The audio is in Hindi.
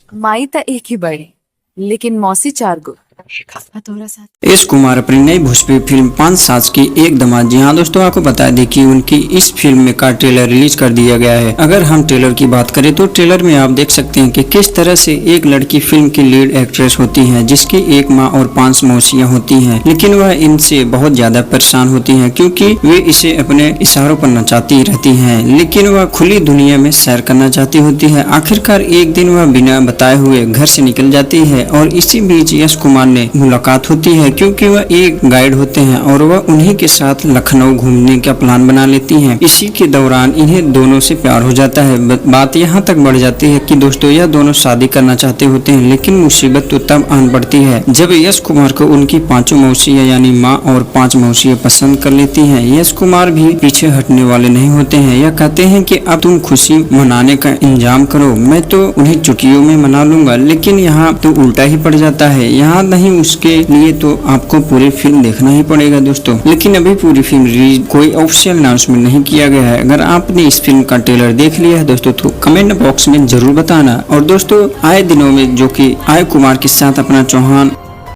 माई त एक ही बड़ी, लेकिन मौसी 4 गो। थोड़ा सा यश कुमार अपनी नई भोजपुरी फिल्म 5 सास की एक धमाल। जी हाँ दोस्तों, आपको बता दें कि उनकी इस फिल्म में का ट्रेलर रिलीज कर दिया गया है। अगर हम ट्रेलर की बात करें तो ट्रेलर में आप देख सकते हैं कि किस तरह से एक लड़की फिल्म की लीड एक्ट्रेस होती है, जिसकी एक माँ और 5 मौसियाँ होती हैं, लेकिन वह इनसे बहुत ज्यादा परेशान होती है क्योंकि वे इसे अपने इशारों पर नचाती रहती है, लेकिन वह खुली दुनिया में सैर करना चाहती होती है। आखिरकार एक दिन वह बिना बताए हुए घर से निकल जाती है और इसी बीच यश कुमार ने मुलाकात होती है क्योंकि वह एक गाइड होते हैं और वह उन्हीं के साथ लखनऊ घूमने का प्लान बना लेती हैं। इसी के दौरान इन्हें दोनों से प्यार हो जाता है। बात यहाँ तक बढ़ जाती है कि दोस्तों यह दोनों शादी करना चाहते होते हैं, लेकिन मुसीबत तो तब आन पड़ती है जब यश कुमार को उनकी 5 मौसियाँ यानी माँ और 5 मौसियाँ पसंद कर लेती हैं। यश कुमार भी पीछे हटने वाले नहीं होते हैं। यह कहते हैं कि अब तुम खुशी मनाने का इंतजाम करो, मैं तो उन्हें चुटकियों में मना लूंगा। लेकिन यहाँ तो उल्टा ही पड़ जाता है। यहाँ नहीं, उसके लिए तो आपको पूरी फिल्म देखना ही पड़ेगा दोस्तों। लेकिन अभी पूरी फिल्म रिलीज कोई ऑफिशियल अनाउंसमेंट नहीं किया गया है। अगर आपने इस फिल्म का ट्रेलर देख लिया है दोस्तों तो कमेंट बॉक्स में जरूर बताना। और दोस्तों आए दिनों में जो कि आय कुमार के साथ अपना चौहान